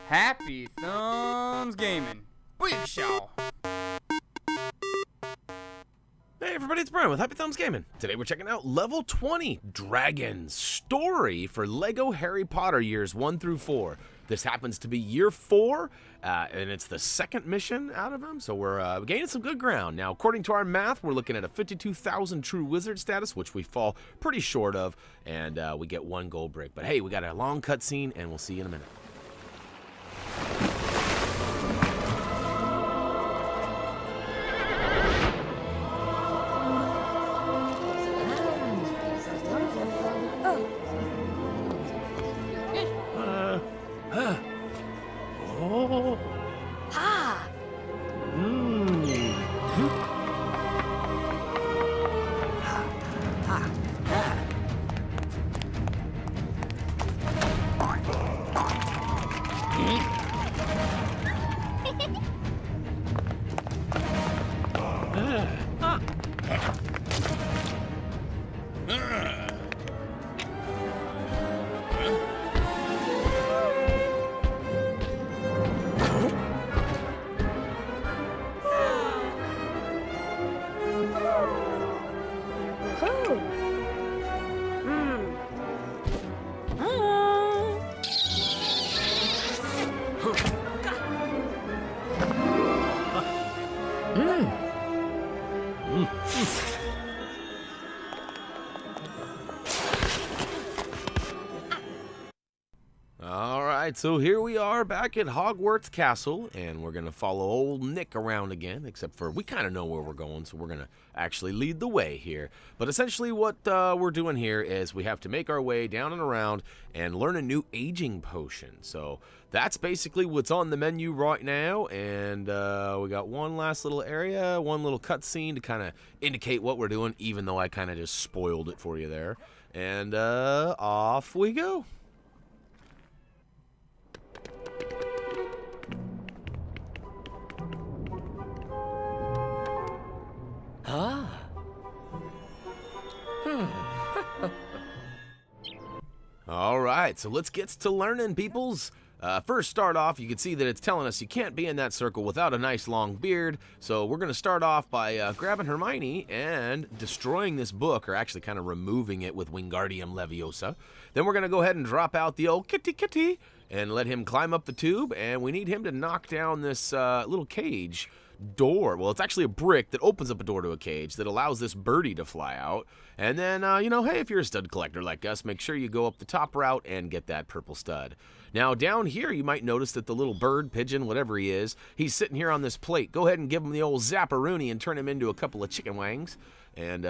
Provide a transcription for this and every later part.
Happy Thumbs Gaming. Booyakashaw. Hey everybody, it's Brian with Happy Thumbs Gaming. Today we're checking out Level 20, Dragon's Story for LEGO Harry Potter years 1 through 4. This happens to be year 4, and it's the second mission out of them, so we're gaining some good ground. Now, according to our math, we're looking at a 52,000 True Wizard status, which we fall pretty short of, and we get 1 gold brick. But hey, we got a long cutscene, and we'll see you in a minute. Oh. Ha. Alright, so here we are back at Hogwarts Castle, and we're going to follow old Nick around again, except for we kind of know where we're going, so we're going to actually lead the way here. But essentially what we're doing here is we have to make our way down and around and learn a new aging potion. So that's basically what's on the menu right now, and we got one last little area, one little cutscene to kind of indicate what we're doing, even though I kind of just spoiled it for you there. And off we go. Alright, so let's get to learning, peoples. First start off, you can see that it's telling us you can't be in that circle without a nice long beard. So we're going to start off by grabbing Hermione and destroying this book, or actually kind of removing it with Wingardium Leviosa. Then we're going to go ahead and drop out the old kitty and let him climb up the tube. And we need him to knock down this little cage door. Well, it's actually a brick that opens up a door to a cage that allows this birdie to fly out. And then, you know, hey, if you're a stud collector like us, make sure you go up the top route and get that purple stud. Now, down here, you might notice that the little bird, pigeon, whatever he is, he's sitting here on this plate. Go ahead and give him the old zapperoonie and turn him into a couple of chicken wangs. And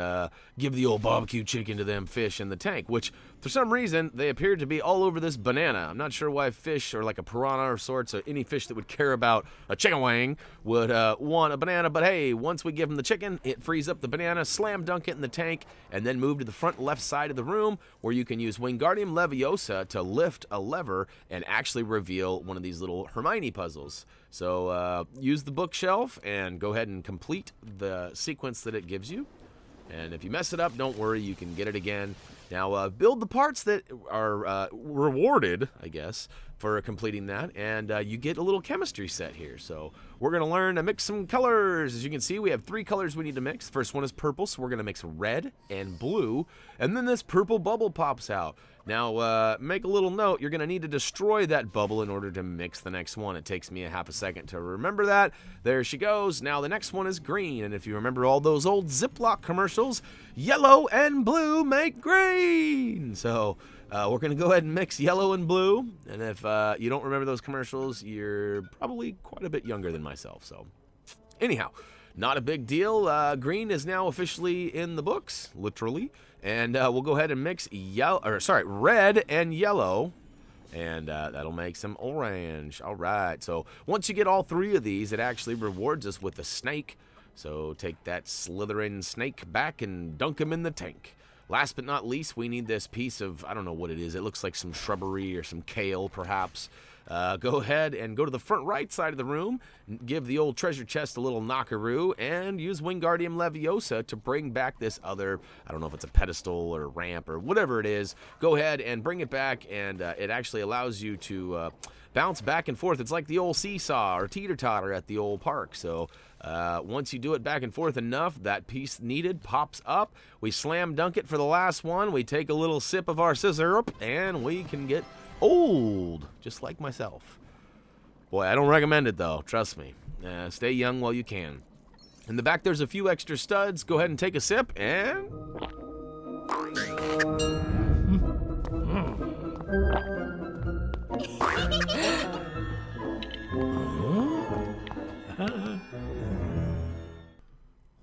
give the old barbecue chicken to them fish in the tank, which, for some reason, they appear to be all over this banana. I'm not sure why fish, or like a piranha or sorts, or any fish that would care about a chicken wang would want a banana. But hey, once we give them the chicken, it frees up the banana, slam dunk it in the tank, and then move to the front left side of the room, where you can use Wingardium Leviosa to lift a lever and actually reveal one of these little Hermione puzzles. So use the bookshelf and go ahead and complete the sequence that it gives you. And if you mess it up, don't worry, you can get it again. Now, build the parts that are rewarded, I guess, for completing that, and you get a little chemistry set here. So we're going to learn to mix some colors. As you can see, we have 3 colors we need to mix. First one is purple, so we're going to mix red and blue, and then this purple bubble pops out. Now, make a little note, you're going to need to destroy that bubble in order to mix the next one. It takes me a half a second to remember that. There she goes. Now, the next one is green, and if you remember all those old Ziploc commercials, yellow and blue make green. So, we're going to go ahead and mix yellow and blue, and if you don't remember those commercials, you're probably quite a bit younger than myself. So, anyhow, not a big deal. Green is now officially in the books, literally. And we'll go ahead and mix red and yellow, and that'll make some orange. All right, so once you get all 3 of these, it actually rewards us with a snake. So take that Slytherin snake back and dunk him in the tank. Last but not least, we need this piece of, I don't know what it is. It looks like some shrubbery or some kale, perhaps. Go ahead and go to the front right side of the room, give the old treasure chest a little knockaroo, and use Wingardium Leviosa to bring back this other, I don't know if it's a pedestal or ramp or whatever it is. Go ahead and bring it back, and it actually allows you to bounce back and forth. It's like the old seesaw or teeter-totter at the old park. So once you do it back and forth enough, that piece needed pops up. We slam dunk it for the last one. We take a little sip of our syrup, and we can get old, just like myself. Boy, I don't recommend it, though. Trust me. Stay young while you can. In the back, there's a few extra studs. Go ahead and take a sip, and...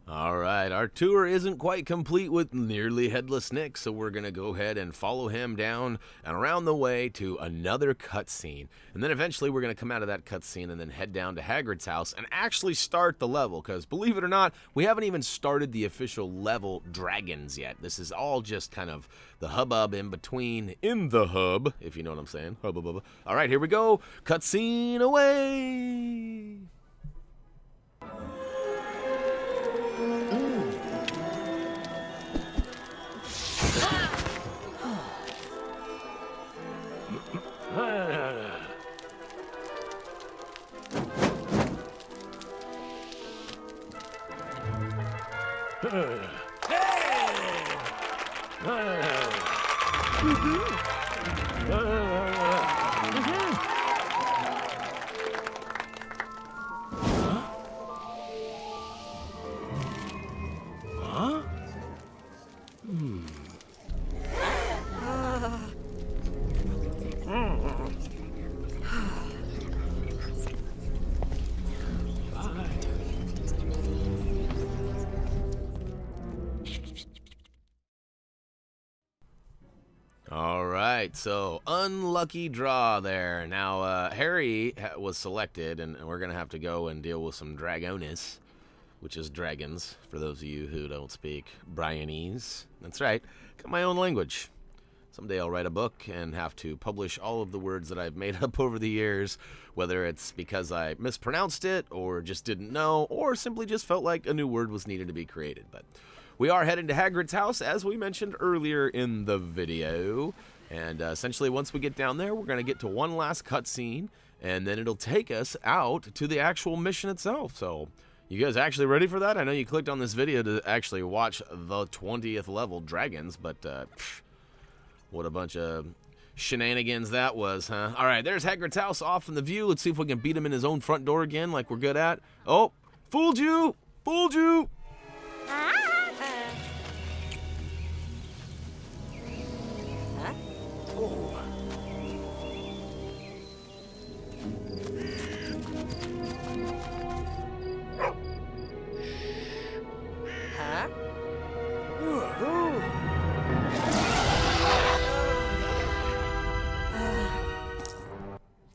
All right, our tour isn't quite complete with nearly Headless Nick, so we're going to go ahead and follow him down and around the way to another cutscene. And then eventually we're going to come out of that cutscene and then head down to Hagrid's house and actually start the level, because believe it or not, we haven't even started the official level dragons yet. This is all just kind of the hubbub in between, in the hub, if you know what I'm saying. Hubba. All right, here we go. Cutscene away. All right, so unlucky draw there. Now, Harry was selected, and we're going to have to go and deal with some Dragonis, which is dragons, for those of you who don't speak Brianese. That's right, got my own language. Someday I'll write a book and have to publish all of the words that I've made up over the years, whether it's because I mispronounced it, or just didn't know, or simply just felt like a new word was needed to be created. But we are heading to Hagrid's house, as we mentioned earlier in the video. And essentially, once we get down there, we're going to get to one last cutscene, and then it'll take us out to the actual mission itself. So, you guys actually ready for that? I know you clicked on this video to actually watch the 20th level dragons, but what a bunch of shenanigans that was, huh? All right, there's Hagrid's house off in the view. Let's see if we can beat him in his own front door again, like we're good at. Oh, fooled you! Fooled you!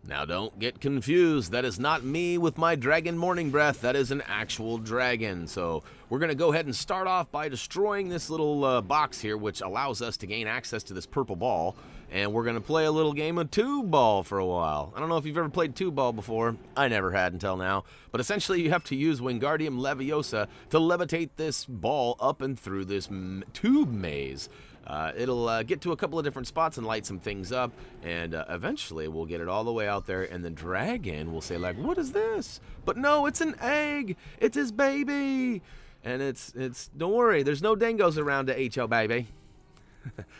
Now don't get confused, that is not me with my dragon morning breath, that is an actual dragon. So we're going to go ahead and start off by destroying this little box here, which allows us to gain access to this purple ball. And we're going to play a little game of tube ball for a while. I don't know if you've ever played tube ball before. I never had until now. But essentially you have to use Wingardium Leviosa to levitate this ball up and through this tube maze. It'll get to a couple of different spots and light some things up, and eventually we'll get it all the way out there, and the dragon will say, like, what is this? But no, it's an egg! It's his baby! And it's don't worry, there's no dingoes around to eat your baby.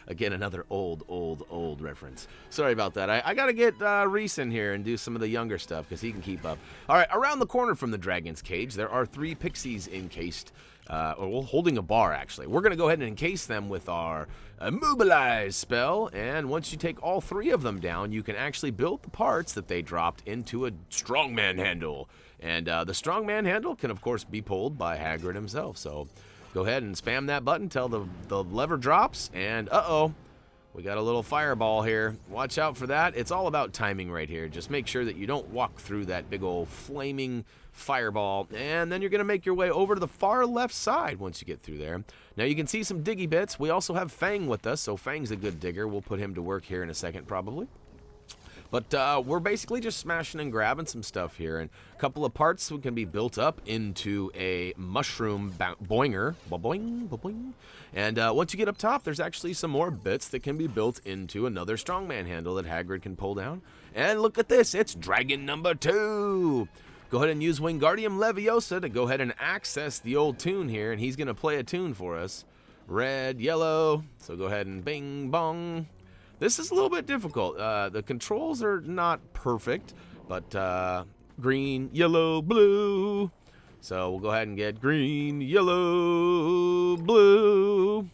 Again, another old reference. Sorry about that. I gotta get Reese in here and do some of the younger stuff, because he can keep up. Alright, around the corner from the dragon's cage, there are 3 pixies encased. Or holding a bar, actually. We're going to go ahead and encase them with our Immobilize spell, and once you take all 3 of them down, you can actually build the parts that they dropped into a strongman handle. And the strongman handle can, of course, be pulled by Hagrid himself. So go ahead and spam that button till the lever drops, and uh-oh, we got a little fireball here. Watch out for that. It's all about timing right here. Just make sure that you don't walk through that big old flaming fireball, and then you're going to make your way over to the far left side once you get through there. Now you can see some diggy bits. We also have Fang with us, so Fang's a good digger. We'll put him to work here in a second probably. But we're basically just smashing and grabbing some stuff here, and a couple of parts can be built up into a mushroom boinger. Boing, boing. And once you get up top, there's actually some more bits that can be built into another strongman handle that Hagrid can pull down. And look at this, it's dragon number 2. Go ahead and use Wingardium Leviosa to go ahead and access the old tune here, and he's going to play a tune for us. Red, yellow, so go ahead and bing, bong. This is a little bit difficult. The controls are not perfect, but green, yellow, blue. So we'll go ahead and get green, yellow, blue.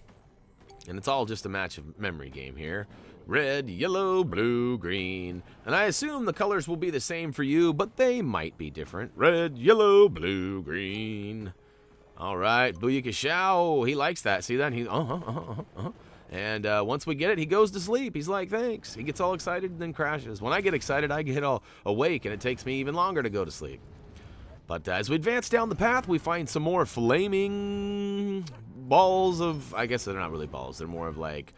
And it's all just a match of memory game here. Red, yellow, blue, green. And I assume the colors will be the same for you, but they might be different. Red, yellow, blue, green. All right, Booyaka Shao. He likes that. See that? He And once we get it, he goes to sleep. He's like, thanks. He gets all excited and then crashes. When I get excited, I get all awake, and it takes me even longer to go to sleep. But as we advance down the path, we find some more flaming balls of... I guess they're not really balls. They're more of like...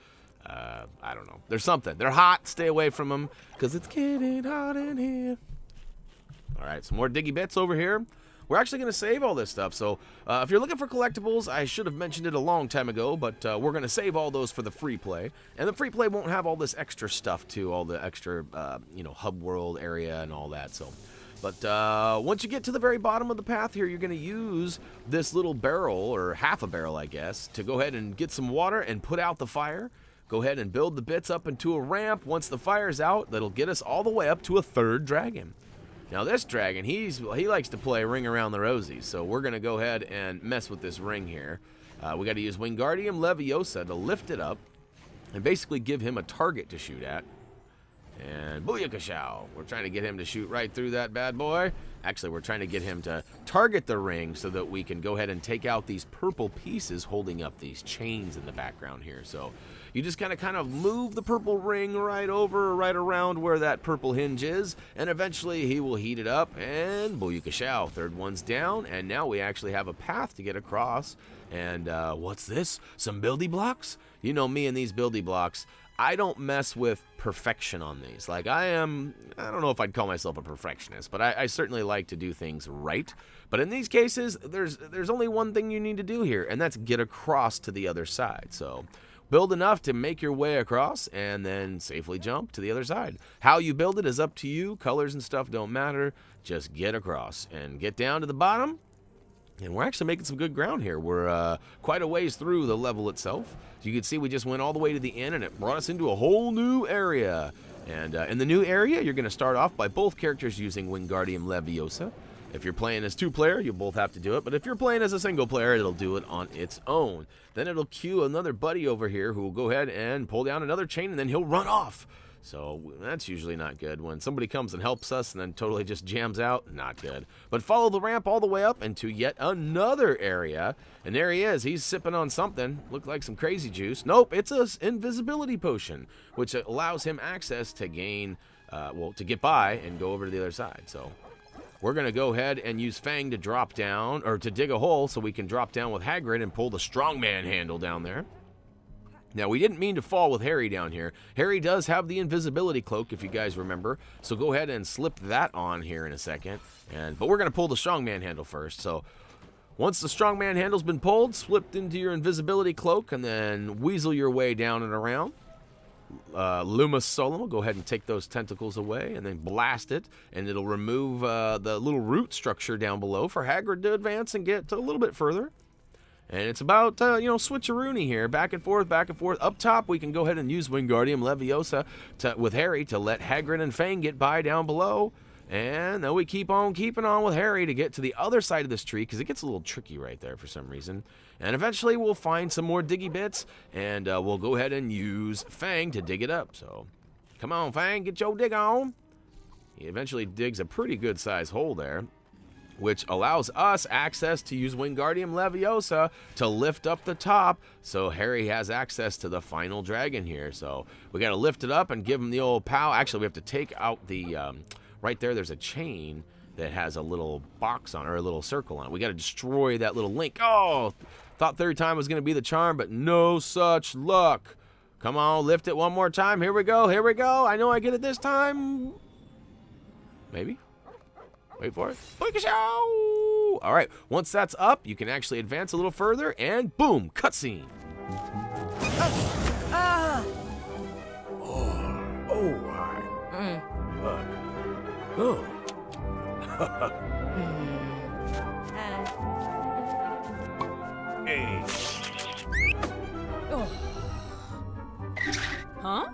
I don't know. There's something. They're hot. Stay away from them, because it's getting hot in here. All right, some more diggy bits over here. We're actually going to save all this stuff, so if you're looking for collectibles, I should have mentioned it a long time ago, but we're going to save all those for the free play. And the free play won't have all this extra stuff, too, all the extra, hub world area and all that, so... But once you get to the very bottom of the path here, you're going to use this little barrel, or half a barrel, I guess, to go ahead and get some water and put out the fire. Go ahead and build the bits up into a ramp. Once the fire's out, that'll get us all the way up to a 3rd dragon. Now this dragon, he likes to play Ring Around the Rosies, so we're going to go ahead and mess with this ring here. We got to use Wingardium Leviosa to lift it up and basically give him a target to shoot at. And Booyaka Shao. We're trying to get him to shoot right through that bad boy. Actually, we're trying to get him to target the ring so that we can go ahead and take out these purple pieces holding up these chains in the background here. So you just kind of move the purple ring right over, right around where that purple hinge is, and eventually he will heat it up, and Booyaka Shao. 3rd one's down, and now we actually have a path to get across. And what's this? Some buildy blocks? You know me and these buildy blocks. I don't mess with perfection on these. Like, I don't know if I'd call myself a perfectionist, but I certainly like to do things right. But in these cases, there's only one thing you need to do here, and that's get across to the other side. So build enough to make your way across, and then safely jump to the other side. How you build it is up to you. Colors and stuff don't matter. Just get across and get down to the bottom. And we're actually making some good ground here. We're quite a ways through the level itself. As you can see, we just went all the way to the end, and it brought us into a whole new area. And in the new area, you're going to start off by both characters using Wingardium Leviosa. If you're playing as 2-player, you'll both have to do it. But if you're playing as a single player, it'll do it on its own. Then it'll cue another buddy over here who will go ahead and pull down another chain, and then he'll run off. So that's usually not good. When somebody comes and helps us and then totally just jams out, not good. But follow the ramp all the way up into yet another area. And there he is. He's sipping on something. Looked like some crazy juice. Nope, it's an invisibility potion, which allows him access to gain, to get by and go over to the other side. So we're going to go ahead and use Fang to drop down, or to dig a hole so we can drop down with Hagrid and pull the strongman handle down there. Now, we didn't mean to fall with Harry down here. Harry does have the invisibility cloak, if you guys remember. So go ahead and slip that on here in a second. But we're going to pull the strongman handle first. So once the strongman handle's been pulled, slip into your invisibility cloak, and then weasel your way down and around. Luma Solum will go ahead and take those tentacles away and then blast it, and it'll remove the little root structure down below for Hagrid to advance and get a little bit further. And it's about, switcheroony here, back and forth, back and forth. Up top, we can go ahead and use Wingardium Leviosa with Harry to let Hagrid and Fang get by down below. And then we keep on keeping on with Harry to get to the other side of this tree, because it gets a little tricky right there for some reason. And eventually, we'll find some more diggy bits, and we'll go ahead and use Fang to dig it up. So, come on, Fang, get your dig on. He eventually digs a pretty good-sized hole there, which allows us access to use Wingardium Leviosa to lift up the top, so Harry has access to the final dragon here. So we got to lift it up and give him the old pow. Actually, we have to take out the, right there's a chain that has a little box on, or a little circle on it. We got to destroy that little link. Oh, thought 3rd time was going to be the charm, but no such luck. Come on, lift it one more time. Here we go. Here we go. I know I get it this time. Maybe. Wait for it. All right. Once that's up, you can actually advance a little further, and boom, cutscene. Hey. Huh?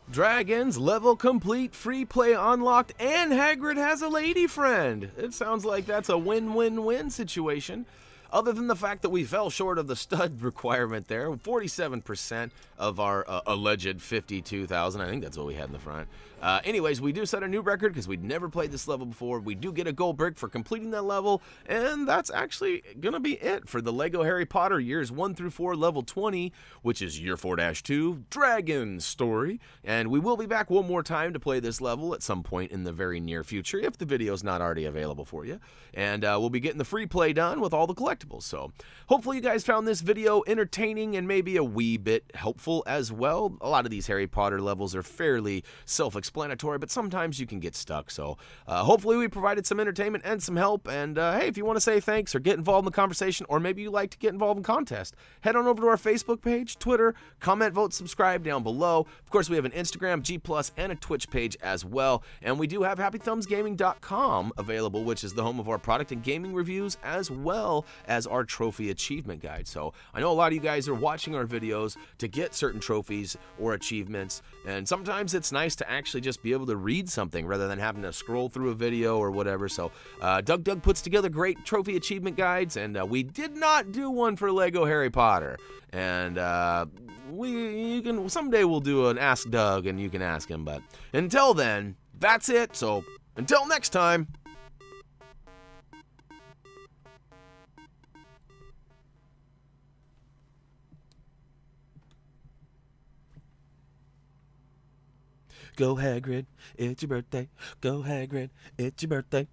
Dragons, level complete, free play unlocked, and Hagrid has a lady friend. It sounds like that's a win-win-win situation. Other than the fact that we fell short of the stud requirement there, 47% of our alleged 52,000. I think that's what we had in the front. Anyways, we do set a new record because we'd never played this level before. We do get a gold brick for completing that level, and that's actually going to be it for the LEGO Harry Potter Years 1 through 4 Level 20, which is Year 4-2, Dragon Story. And we will be back one more time to play this level at some point in the very near future, if the video's not already available for you. And we'll be getting the free play done with all the collectibles. So hopefully you guys found this video entertaining and maybe a wee bit helpful as well. A lot of these Harry Potter levels are fairly self-explanatory, but sometimes you can get stuck. So hopefully we provided some entertainment and some help. And hey, if you want to say thanks or get involved in the conversation, or maybe you like to get involved in contest, head on over to our Facebook page, Twitter, comment, vote, subscribe down below. Of course, we have an Instagram, G+, and a Twitch page as well. And we do have HappyThumbsGaming.com available, which is the home of our product and gaming reviews, as well as our trophy achievement guide. So I know a lot of you guys are watching our videos to get certain trophies or achievements, and sometimes it's nice to actually just be able to read something rather than having to scroll through a video or whatever. So Doug puts together great trophy achievement guides, and we did not do one for Lego Harry Potter. And someday we'll do an Ask Doug, and you can ask him. But until then, that's it. So until next time. Go Hagrid, it's your birthday. Go Hagrid, it's your birthday.